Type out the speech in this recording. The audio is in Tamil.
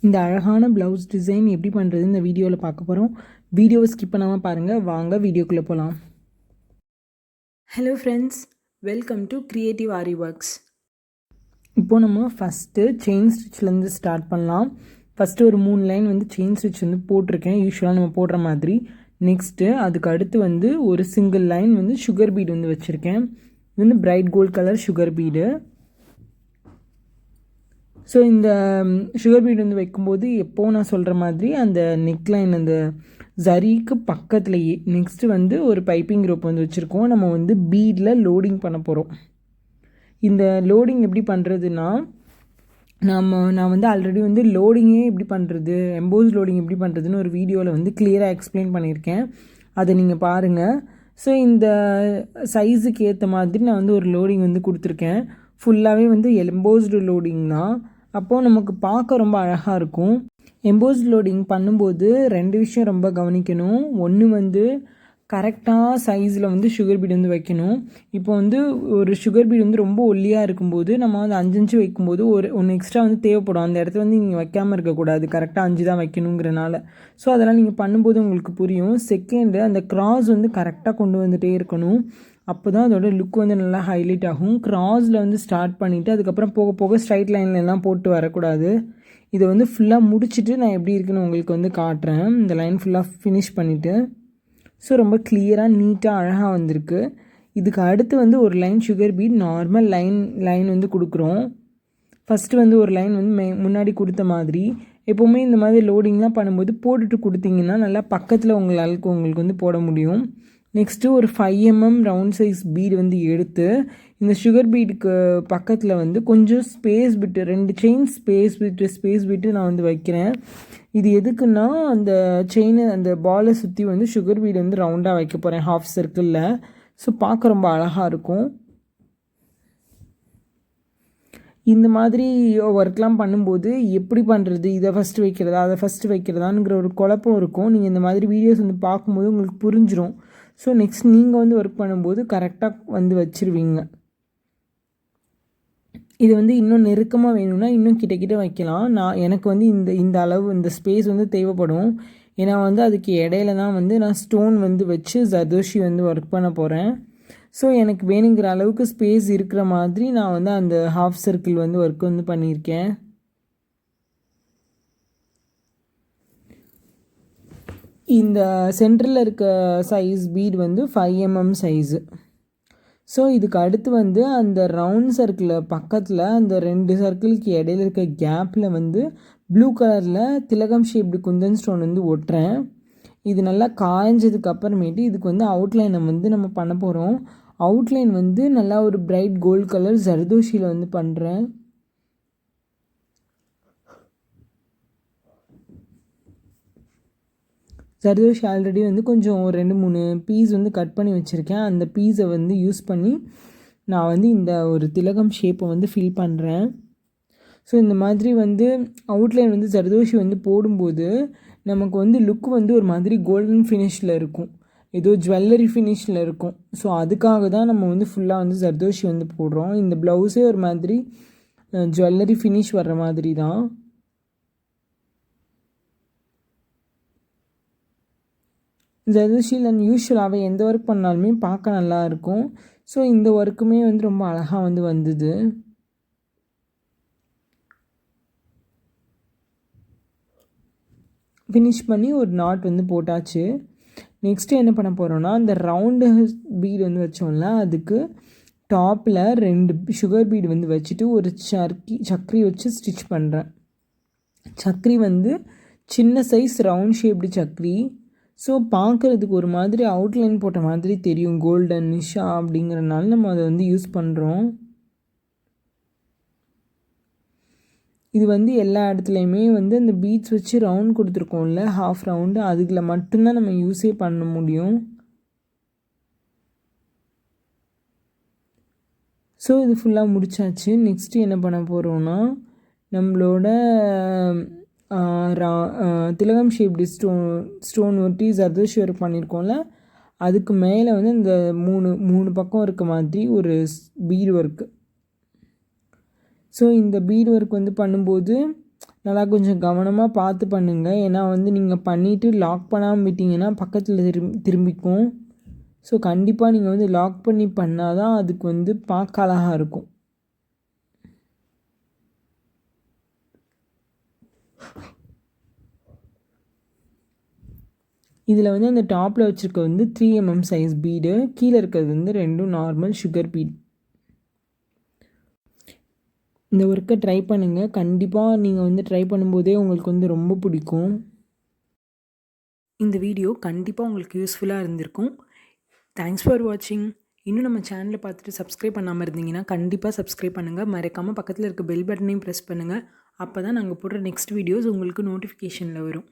இந்த அழகான ப்ளவுஸ் டிசைன் எப்படி பண்ணுறது இந்த வீடியோவில் பார்க்க போகிறோம். வீடியோவை ஸ்கிப் பண்ணாமல் பாருங்கள். வாங்க வீடியோக்குள்ளே போகலாம். Hello friends, welcome to creative aari works. இப்போது நம்ம ஃபஸ்ட்டு செயின் ஸ்டிச்லேருந்து ஸ்டார்ட் பண்ணலாம். ஃபஸ்ட்டு ஒரு 3 லைன் வந்து செயின் ஸ்டிச் வந்து போட்டிருக்கேன், யூஸ்வலாக நம்ம போடுற மாதிரி. நெக்ஸ்ட்டு அதுக்கு அடுத்து வந்து ஒரு சிங்கிள் லைன் வந்து சுகர் பீடு வந்து வச்சுருக்கேன். இது வந்து bright gold colour sugar bead. So இந்த சுகர் பீட் வந்து வைக்கும்போது எப்போது நான் சொல்கிற மாதிரி அந்த நெக்லைன் அந்த ஜரிக்கு பக்கத்துலேயே நெக்ஸ்ட்டு வந்து ஒரு பைப்பிங் ரோப் வந்து வச்சுருக்கோம். நம்ம வந்து பீடில் லோடிங் பண்ண போகிறோம். இந்த லோடிங் எப்படி பண்ணுறதுன்னா, நான் வந்து ஆல்ரெடி வந்து லோடிங்கே எப்படி பண்ணுறது, எம்போஸ் லோடிங் எப்படி பண்ணுறதுன்னு ஒரு வீடியோவில் வந்து கிளியராக எக்ஸ்பிளைன் பண்ணியிருக்கேன். அதை நீங்கள் பாருங்கள். ஸோ இந்த சைஸுக்கு ஏற்ற மாதிரி நான் வந்து ஒரு லோடிங் வந்து கொடுத்துருக்கேன். ஃபுல்லாகவே வந்து எம்போஸ்டு லோடிங் தான். அப்போது நமக்கு பார்க்க ரொம்ப அழகாக இருக்கும். எம்போஸ்ட் லோடிங் பண்ணும்போது 2 விஷயம் ரொம்ப கவனிக்கணும். ஒன்று வந்து கரெக்டாக சைஸில் வந்து சுகர் பீடு வந்து வைக்கணும். இப்போ வந்து ஒரு சுகர் பீடு வந்து ரொம்ப ஒல்லியாக இருக்கும்போது நம்ம வந்து 5 இன்ச்சு வைக்கும்போது ஒன்று எக்ஸ்ட்ரா வந்து தேவைப்படும். அந்த இடத்துல வந்து நீங்கள் வைக்காமல் இருக்கக்கூடாது, கரெக்டாக 5 தான் வைக்கணுங்கிறனால. ஸோ அதெல்லாம் நீங்கள் பண்ணும்போது உங்களுக்கு புரியும். செகண்டு, அந்த கிராஸ் வந்து கரெக்டாக கொண்டு வந்துகிட்டே இருக்கணும். அப்போ தான் அதோட லுக் வந்து நல்லா ஹைலைட் ஆகும். கிராஸில் வந்து ஸ்டார்ட் பண்ணிவிட்டு அதுக்கப்புறம் போக போக ஸ்ட்ரைட் லைன்லலாம் போட்டு வரக்கூடாது. இதை வந்து ஃபுல்லாக முடிச்சுட்டு நான் எப்படி இருக்குன்னு உங்களுக்கு வந்து காட்டுறேன். இந்த லைன் ஃபுல்லாக ஃபினிஷ் பண்ணிவிட்டு. ஸோ ரொம்ப கிளியராக நீட்டாக அழகாக வந்திருக்கு. இதுக்கு அடுத்து வந்து ஒரு line sugar beat normal line வந்து கொடுக்குறோம். ஃபஸ்ட்டு வந்து ஒரு லைன் வந்து முன்னாடி கொடுத்த மாதிரி. எப்போவுமே இந்த மாதிரி லோடிங்லாம் பண்ணும்போது போட்டுட்டு கொடுத்தீங்கன்னா நல்லா பக்கத்தில் உங்களுக்கு வந்து போட முடியும். நெக்ஸ்ட்டு ஒரு 5 mm ரவுண்ட் சைஸ் பீடு வந்து எடுத்து இந்த சுகர் பீடுக்கு பக்கத்தில் வந்து கொஞ்சம் ஸ்பேஸ் விட்டு 2 செயின் ஸ்பேஸ் விட்டு நான் வந்து வைக்கிறேன். இது எதுக்குன்னா, அந்த செயின் அந்த பாலை சுற்றி வந்து சுகர் பீடு வந்து ரவுண்டாக வைக்க போகிறேன், ஹாஃப் சர்க்கிளில். ஸோ பார்க்க ரொம்ப அழகாக இருக்கும். இந்த மாதிரி ஒர்க்லாம் பண்ணும்போது எப்படி பண்ணுறது, இதை ஃபஸ்ட்டு வைக்கிறதா அதை ஃபஸ்ட்டு வைக்கிறதாங்கிற ஒரு குழப்பம் இருக்கும். நீங்கள் இந்த மாதிரி வீடியோஸ் வந்து பார்க்கும்போது உங்களுக்கு புரிஞ்சிடும். ஸோ நெக்ஸ்ட் நீங்கள் வந்து ஒர்க் பண்ணும்போது கரெக்டாக வந்து வச்சுருவீங்க. இது வந்து இன்னும் நெருக்கமாக வேணும்னா இன்னும் கிட்ட வைக்கலாம். எனக்கு வந்து இந்த அளவு இந்த ஸ்பேஸ் வந்து தேவைப்படும். ஏன்னா வந்து அதுக்கு இடையில தான் வந்து நான் ஸ்டோன் வந்து வச்சு ஜர்தோஷி வந்து ஒர்க் பண்ண போகிறேன். ஸோ எனக்கு வேணுங்கிற அளவுக்கு ஸ்பேஸ் இருக்கிற மாதிரி நான் வந்து அந்த ஹாஃப் சர்க்கிள் வந்து ஒர்க் வந்து பண்ணியிருக்கேன். இந்த சென்டரில் இருக்க சைஸ் பீட் வந்து 5 mm சைஸு. ஸோ இதுக்கு அடுத்து வந்து அந்த ரவுண்ட் சர்க்கிளில் பக்கத்தில் அந்த 2 சர்க்கிளுக்கு இடையில இருக்க கேப்பில் வந்து ப்ளூ கலரில் திலகம் ஷேப்டு குந்தன் ஸ்டோன் வந்து ஒட்டுறேன். இது நல்லா காய்ஞ்சதுக்கு அப்புறமேட்டு இதுக்கு வந்து அவுட்லைனை வந்து நம்ம பண்ண போகிறோம். அவுட்லைன் வந்து நல்லா ஒரு பிரைட் கோல்ட் கலர் ஜர்தோஷியில் வந்து பண்ணுறேன். ஜர்தோஷி ஆல்ரெடி வந்து கொஞ்சம் 2-3 பீஸ் வந்து கட் பண்ணி வச்சுருக்கேன். அந்த பீஸை வந்து யூஸ் பண்ணி நான் வந்து இந்த ஒரு திலகம் ஷேப்பை வந்து ஃபில் பண்ணுறேன். ஸோ இந்த மாதிரி வந்து அவுட்லைன் வந்து ஜர்தோஷி வந்து போடும்போது நமக்கு வந்து லுக் வந்து ஒரு மாதிரி கோல்டன் ஃபினிஷில் இருக்கும், ஏதோ ஜுவல்லரி ஃபினிஷில் இருக்கும். ஸோ அதுக்காக தான் நம்ம வந்து ஃபுல்லாக வந்து ஜர்தோஷி வந்து போடுறோம். இந்த ப்ளவுஸே ஒரு மாதிரி ஜுவல்லரி ஃபினிஷ் வர்ற மாதிரி தான். ஜர்தோஷியில் யூஸ்வலாகவே எந்த ஒர்க் பண்ணாலுமே பார்க்க நல்லா இருக்கும். ஸோ இந்த ஒர்க்குமே வந்து ரொம்ப அழகாக வந்து வந்தது. ஃபினிஷ் பண்ணி ஒரு நாட் வந்து போட்டாச்சு. நெக்ஸ்ட்டு என்ன பண்ண போகிறோன்னா, அந்த ரவுண்டு பீடு வந்து வச்சோம்ல, அதுக்கு டாப்பில் 2 சுகர் பீடு வந்து வச்சுட்டு ஒரு சக்கரி வச்சு ஸ்டிச் பண்ணுறேன். சக்கரி வந்து சின்ன size round shaped Zachary. So பார்க்குறதுக்கு ஒரு மாதிரி அவுட்லைன் போட்ட மாதிரி தெரியும், கோல்டன் நிஷா அப்படிங்கிறனால நம்ம அதை வந்து யூஸ் பண்ணுறோம். இது வந்து எல்லா இடத்துலையுமே வந்து அந்த பீட்ஸ் வச்சு ரவுண்ட் கொடுத்துருக்கோம்ல, ஹாஃப் ரவுண்டு, அதுக்குள்ள மட்டும்தான் நம்ம யூஸே பண்ண முடியும். ஸோ இது ஃபுல்லாக முடிச்சாச்சு. நெக்ஸ்ட்டு என்ன பண்ண போகிறோன்னா, நம்மளோட திலகம் ஷேப்டு ஸ்டோன் ஒட்டி ஜர்தோஷி ஒர்க் பண்ணியிருக்கோம்ல, அதுக்கு மேலே வந்து இந்த 3 பக்கம் இருக்க மாதிரி ஒரு பீடு ஒர்க்கு. ஸோ இந்த பீடு ஒர்க் வந்து பண்ணும்போது நல்லா கொஞ்சம் கவனமாக பார்த்து பண்ணுங்கள். ஏன்னா வந்து நீங்கள் பண்ணிவிட்டு லாக் பண்ணாமல் விட்டிங்கன்னா பக்கத்தில் திரும்பிக்கும். ஸோ கண்டிப்பாக நீங்கள் வந்து லாக் பண்ணி பண்ணால் தான் அதுக்கு வந்து பார்க்க அழகாக இருக்கும். இதில் வந்து அந்த டாப்பில் வச்சுருக்க வந்து 3mm சைஸ் பீடு, கீழே இருக்கிறது வந்து 2 நார்மல் சுகர் பீட். இந்த ஒர்க்கை ட்ரை பண்ணுங்கள். கண்டிப்பாக நீங்கள் வந்து ட்ரை பண்ணும்போதே உங்களுக்கு வந்து ரொம்ப பிடிக்கும். இந்த வீடியோ கண்டிப்பாக உங்களுக்கு யூஸ்ஃபுல்லாக இருந்திருக்கும். தேங்க்ஸ் ஃபார் வாட்சிங். இன்னும் நம்ம சேனலை பார்த்துட்டு சப்ஸ்கிரைப் பண்ணாமல் இருந்தீங்கன்னா கண்டிப்பாக சப்ஸ்கிரைப் பண்ணுங்கள். மறக்காமல் பக்கத்தில் இருக்க பெல் பட்டனையும் ப்ரெஸ் பண்ணுங்கள். அப்போ தான் நாங்கள் போடுற நெக்ஸ்ட் வீடியோஸ் உங்களுக்கு நோட்டிஃபிகேஷனில் வரும்.